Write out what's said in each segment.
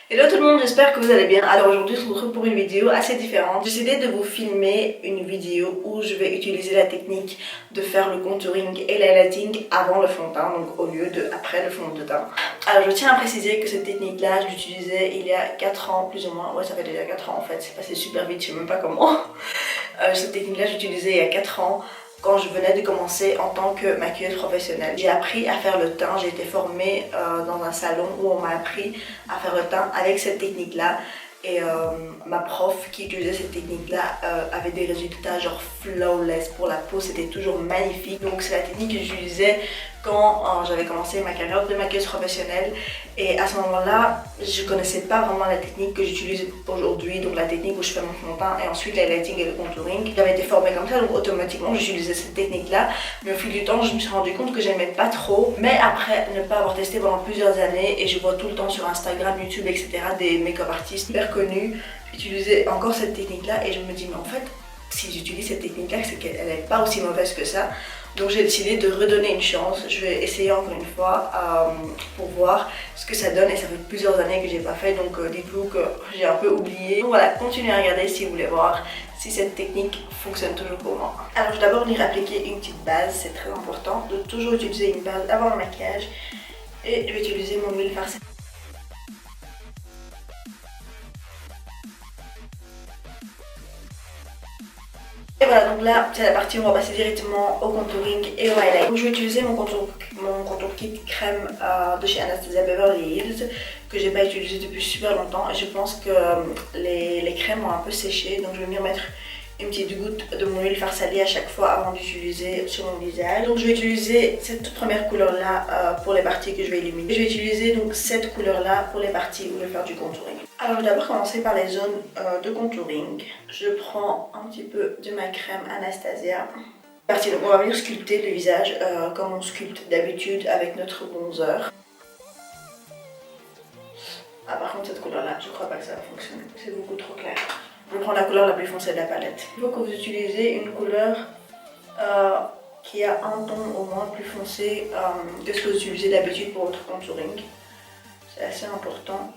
Hello tout le monde, j'espère que vous allez bien. Alors aujourd'hui, je vous retrouve pour une vidéo assez différente. J'ai décidé de vous filmer une vidéo où je vais utiliser la technique de faire le contouring et l'highlighting avant le fond de teint, donc au lieu de après le fond de teint. Alors je tiens à préciser que cette technique-là, je l'utilisais il y a 4 ans plus ou moins. Ouais, ça fait déjà 4 ans en fait, c'est passé super vite, je sais même pas comment. Cette technique-là, j'utilisais il y a 4 ans. Quand je venais de commencer en tant que maquilleuse professionnelle. J'ai appris à faire le teint, j'ai été formée dans un salon où on m'a appris à faire le teint avec cette technique-là. Et ma prof qui utilisait cette technique-là avait des résultats genre flawless pour la peau, c'était toujours magnifique. Donc c'est la technique que j'utilisais quand j'avais commencé ma carrière de maquilleuse professionnelle. Et à ce moment-là, je connaissais pas vraiment la technique que j'utilise aujourd'hui, donc la technique où je fais mon fond de teint et ensuite l'highlighting et le contouring. J'avais été formée comme ça, donc automatiquement j'utilisais cette technique-là. Mais au fil du temps, je me suis rendu compte que j'aimais pas trop. Mais après ne pas avoir testé pendant plusieurs années, et je vois tout le temps sur Instagram, YouTube, etc. des make-up artistes hyper connus utiliser encore cette technique-là, et je me dis mais en fait, si j'utilise cette technique-là, c'est qu'elle n'est pas aussi mauvaise que ça. Donc j'ai décidé de redonner une chance. Je vais essayer encore une fois pour voir ce que ça donne, et ça fait plusieurs années que j'ai pas fait, donc dites-vous que j'ai un peu oublié. Donc voilà, continuez à regarder si vous voulez voir si cette technique fonctionne toujours pour moi. Alors je vais d'abord venir appliquer une petite base, c'est très important de toujours utiliser une base avant le maquillage, et je vais utiliser mon huile farcie. Et voilà, donc là c'est la partie où on va passer directement au contouring et au highlight. Donc je vais utiliser mon contour kit crème de chez Anastasia Beverly Hills que j'ai pas utilisé depuis super longtemps, et je pense que les crèmes ont un peu séché, donc je vais venir mettre une petite goutte de mon huile Pharsalie à chaque fois avant d'utiliser sur mon visage. Donc je vais utiliser cette toute première couleur là pour les parties que je vais illuminer. Je vais utiliser donc cette couleur là pour les parties où je vais faire du contouring. Alors je vais d'abord commencer par les zones de contouring. Je prends un petit peu de ma crème Anastasia. Parti, donc on va venir sculpter le visage comme on sculpte d'habitude avec notre bronzer. Ah, par contre cette couleur là, je crois pas que ça va fonctionner, c'est beaucoup trop clair. Je prends la couleur la plus foncée de la palette. Il faut que vous utilisez une couleur qui a un ton au moins plus foncé que ce que vous utilisez d'habitude pour votre contouring. C'est assez important.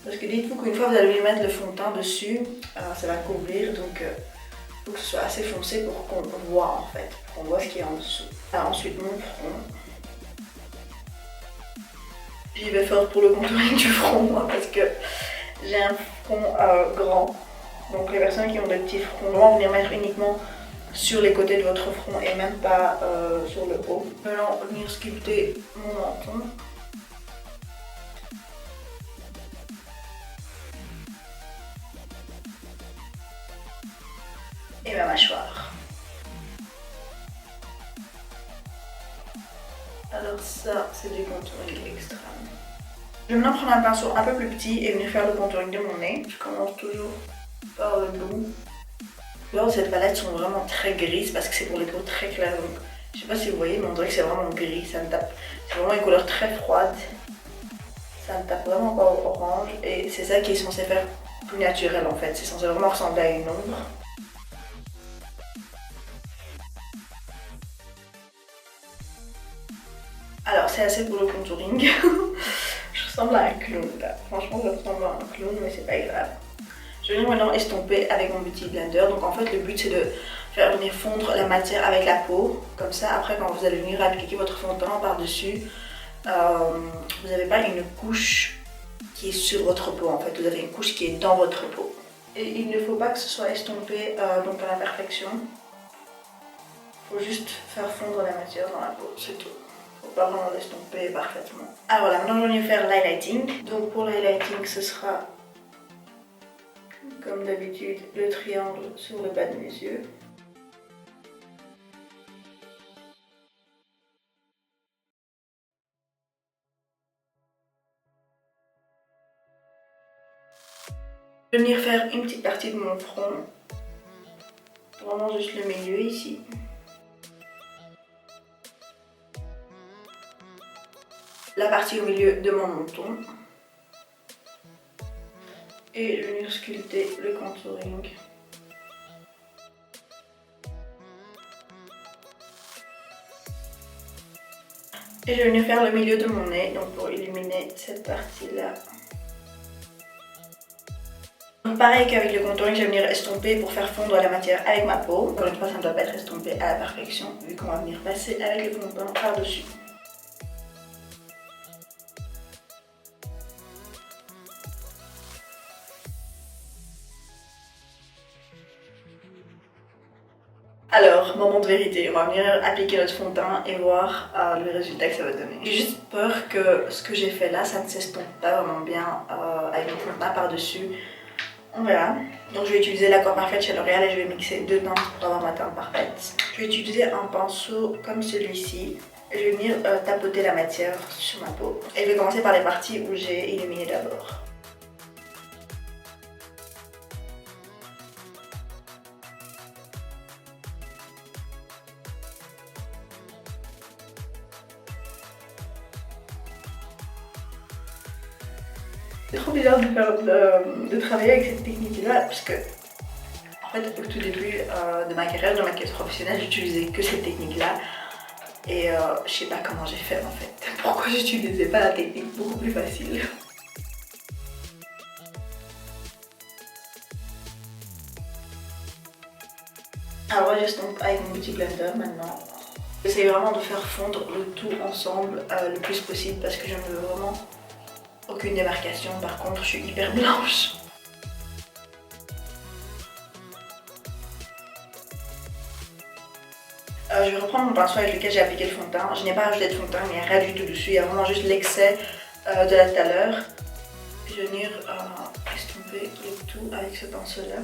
Parce que dites-vous qu'une fois que vous allez mettre le fond de teint dessus, ça va couvrir, donc il faut que ce soit assez foncé pour qu'on voit en fait, pour qu'on voit ce qui est en dessous. Alors, ensuite mon front. J'y vais fort pour le contouring du front moi, parce que j'ai un front grand. Donc les personnes qui ont des petits fronts vont venir mettre uniquement sur les côtés de votre front et même pas sur le haut. Maintenant, venir sculpter mon menton. Et ma mâchoire. Alors ça, c'est du contouring extrême. Je vais maintenant prendre un pinceau un peu plus petit et venir faire le contouring de mon nez. Je commence toujours par le bout. Les couleurs de cette palette sont vraiment très grises parce que c'est pour les peaux très claires. Donc, je sais pas si vous voyez, mais on dirait que c'est vraiment gris, ça me tape. C'est vraiment une couleur très froide. Ça ne tape vraiment pas au orange, et c'est ça qui est censé faire plus naturel en fait. C'est censé vraiment ressembler à une ombre. Alors c'est assez pour le contouring. Je ressemble à un clown là. Franchement je ressemble à un clown, mais c'est pas grave. Je vais venir maintenant estomper avec mon Beauty Blender. Donc en fait le but c'est de faire venir fondre la matière avec la peau. Comme ça après quand vous allez venir appliquer votre fond de teint par dessus, vous n'avez pas une couche qui est sur votre peau en fait. Vous avez une couche qui est dans votre peau. Et il ne faut pas que ce soit estompé donc à la perfection. Il faut juste faire fondre la matière dans la peau, c'est tout. Faut pas vraiment l'estomper parfaitement. Alors voilà, maintenant je vais faire l'highlighting. Donc pour l'highlighting, ce sera comme d'habitude le triangle sur le bas de mes yeux. Je vais venir faire une petite partie de mon front. Vraiment juste le milieu ici. La partie au milieu de mon menton. Et je vais venir sculpter le contouring. Et je vais venir faire le milieu de mon nez, donc pour illuminer cette partie-là. Donc pareil qu'avec le contouring, je vais venir estomper pour faire fondre la matière avec ma peau. Encore une fois, ça ne doit pas être estompé à la perfection, vu qu'on va venir passer avec le fond de teint par-dessus. Alors, moment de vérité, on va venir appliquer notre fond de teint et voir le résultat que ça va donner. J'ai juste peur que ce que j'ai fait là, ça ne s'estompe pas vraiment bien avec mon fond de teint par-dessus. On verra. Donc je vais utiliser l'Aqua Parfaite chez L'Oréal et je vais mixer deux teintes pour avoir ma teinte parfaite. Je vais utiliser un pinceau comme celui-ci. Et je vais venir tapoter la matière sur ma peau. Et je vais commencer par les parties où j'ai illuminé d'abord. C'est trop bizarre de travailler avec cette technique-là parce que, en fait, au tout début de ma carrière de maquilleuse professionnelle, j'utilisais que cette technique-là et je sais pas comment j'ai fait en fait. Pourquoi j'utilisais pas la technique beaucoup plus facile. Alors moi j'estompe avec mon petit blender maintenant. J'essaie vraiment de faire fondre le tout ensemble le plus possible parce que je ne veux vraiment aucune démarcation. Par contre, je suis hyper blanche. Je vais reprendre mon pinceau avec lequel j'ai appliqué le fond de teint. Je n'ai pas rajouté de fond de teint, il n'y a rien du tout dessus. Il y a vraiment juste l'excès de la tout à l'heure. Je vais venir estomper le tout avec ce pinceau-là.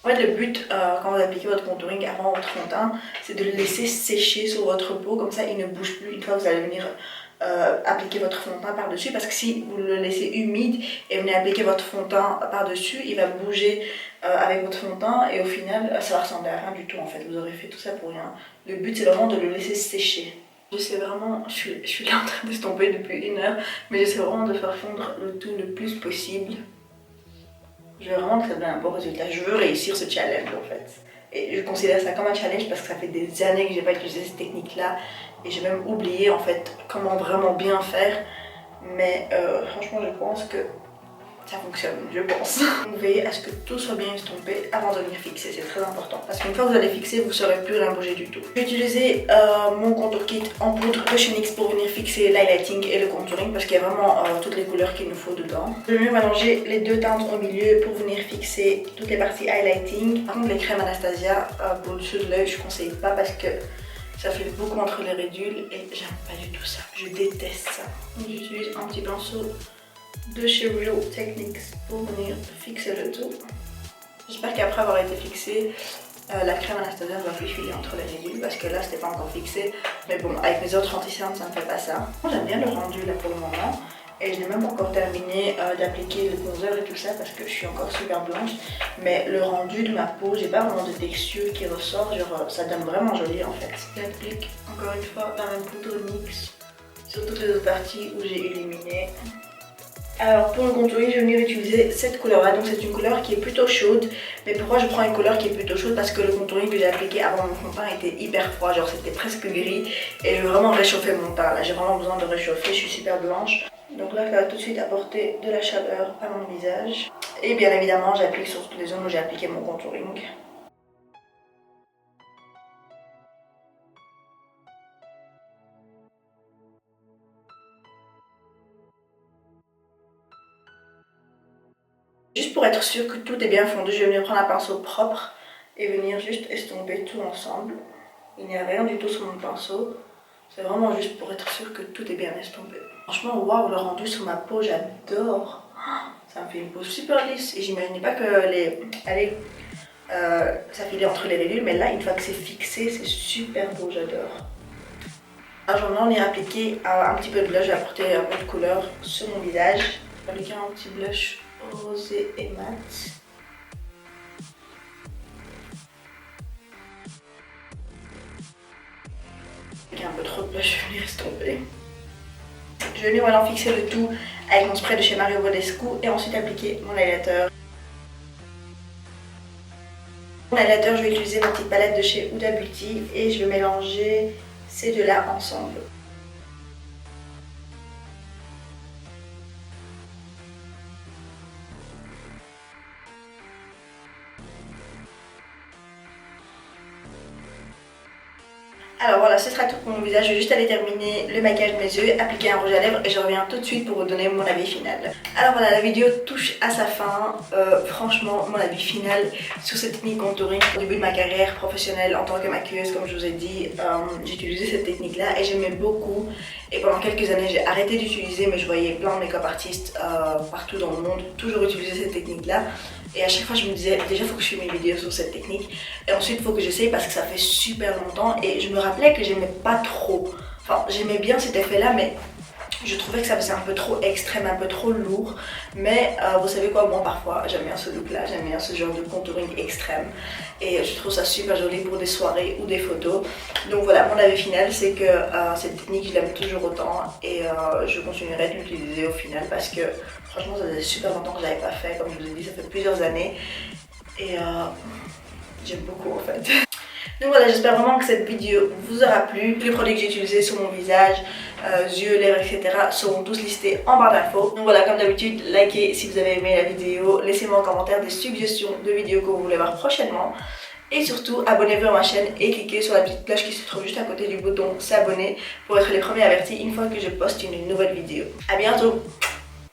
En fait, le but quand vous appliquez votre contouring avant votre fond de teint, c'est de le laisser sécher sur votre peau. Comme ça, il ne bouge plus une fois que vous allez venir appliquer votre fond de teint par-dessus. Parce que si vous le laissez humide et venez appliquer votre fond de teint par-dessus, il va bouger avec votre fond de teint et au final ça va ressembler à rien du tout en fait. Vous aurez fait tout ça pour rien. Le but c'est vraiment de le laisser sécher. J'essaie vraiment, je suis là en train d'estomper depuis 1 heure, mais j'essaie vraiment de faire fondre le tout le plus possible. Je veux vraiment que ça donne un bon résultat. Je veux réussir ce challenge en fait. Et je considère ça comme un challenge parce que ça fait des années que j'ai pas utilisé cette technique là et j'ai même oublié en fait comment vraiment bien faire. Mais franchement je pense que ça fonctionne, je pense. Donc veillez à ce que tout soit bien estompé avant de venir fixer, c'est très important. Parce qu'une fois que vous allez fixer, vous ne saurez plus rien bouger du tout. J'ai utilisé mon contour kit en poudre de chez NYX pour venir fixer l'highlighting et le contouring parce qu'il y a vraiment toutes les couleurs qu'il nous faut dedans. Je vais mélanger les deux teintes au milieu pour venir fixer toutes les parties highlighting. Par contre les crèmes Anastasia pour le dessus de l'œil, je ne conseille pas parce que ça fait beaucoup entre les ridules et j'aime pas du tout ça. Je déteste ça. Donc j'utilise un petit pinceau de chez Real Techniques pour venir fixer le tout. J'espère qu'après avoir été fixé, la crème Anastasia va plus filer entre les ridules parce que là c'était pas encore fixé. Mais bon, avec mes autres anti-cernes ça ne fait pas ça. Moi j'aime bien le rendu là pour le moment. Et je n'ai même pas encore terminé d'appliquer le bronzer et tout ça parce que je suis encore super blanche. Mais le rendu de ma peau, j'ai pas vraiment de texture qui ressort, genre ça donne vraiment joli en fait. J'applique encore une fois la même poudre NYX sur toutes les autres parties où j'ai illuminé. Alors pour le contouring, je vais venir utiliser cette couleur là, donc c'est une couleur qui est plutôt chaude. Mais pourquoi je prends une couleur qui est plutôt chaude? Parce que le contouring que j'ai appliqué avant mon fond de teint était hyper froid, genre c'était presque gris. Et je veux vraiment réchauffer mon teint, là j'ai vraiment besoin de réchauffer, je suis super blanche. Donc là ça va tout de suite apporter de la chaleur à mon visage. Et bien évidemment j'applique sur toutes les zones où j'ai appliqué mon contouring. Juste pour être sûr que tout est bien fondu, je vais venir prendre un pinceau propre et venir juste estomper tout ensemble. Il n'y a rien du tout sur mon pinceau. C'est vraiment juste pour être sûr que tout est bien estompé. Franchement, waouh, le rendu sur ma peau, j'adore. Ça me fait une peau super lisse et j'imaginais pas que ça filait entre les ridules, mais là, une fois que c'est fixé, c'est super beau, j'adore. Alors maintenant, on est appliqué un petit peu de blush, j'ai apporté un peu de couleur sur mon visage. Je vais appliquer un petit blush rosé et mat. Avec un peu trop de blush, je vais venir estomper. Je vais venir maintenant fixer le tout avec mon spray de chez Mario Badescu et ensuite appliquer mon highlighter. Mon highlighter, je vais utiliser ma petite palette de chez Huda Beauty et je vais mélanger ces deux-là ensemble. Alors voilà, ce sera tout pour mon visage. Je vais juste aller terminer le maquillage de mes yeux, appliquer un rouge à lèvres et je reviens tout de suite pour vous donner mon avis final. Alors voilà, la vidéo touche à sa fin. Franchement, mon avis final sur cette technique contouring. Au début de ma carrière professionnelle en tant que maquilleuse, comme je vous ai dit, j'ai utilisé cette technique-là et j'aimais beaucoup. Et pendant quelques années, j'ai arrêté d'utiliser, mais je voyais plein de make-up artistes partout dans le monde toujours utiliser cette technique-là. Et à chaque fois, je me disais, déjà, il faut que je filme une vidéo sur cette technique. Et ensuite, il faut que j'essaye parce que ça fait super longtemps. Et je me rappelais que j'aimais pas trop. Enfin, j'aimais bien cet effet-là, mais je trouvais que ça faisait un peu trop extrême, un peu trop lourd. Mais vous savez quoi, moi parfois j'aime bien ce look là, j'aime bien ce genre de contouring extrême. Et je trouve ça super joli pour des soirées ou des photos. Donc voilà, mon avis final c'est que cette technique je l'aime toujours autant. Et je continuerai de l'utiliser au final parce que franchement ça faisait super longtemps que je l'avais pas fait. Comme je vous ai dit, ça fait plusieurs années. Et j'aime beaucoup en fait. Donc voilà, j'espère vraiment que cette vidéo vous aura plu. Tous les produits que j'ai utilisés sur mon visage, yeux, lèvres, etc. seront tous listés en barre d'infos. Donc voilà, comme d'habitude, likez si vous avez aimé la vidéo. Laissez-moi en commentaire des suggestions de vidéos que vous voulez voir prochainement. Et surtout, abonnez-vous à ma chaîne et cliquez sur la petite cloche qui se trouve juste à côté du bouton s'abonner pour être les premiers avertis une fois que je poste une nouvelle vidéo. A bientôt!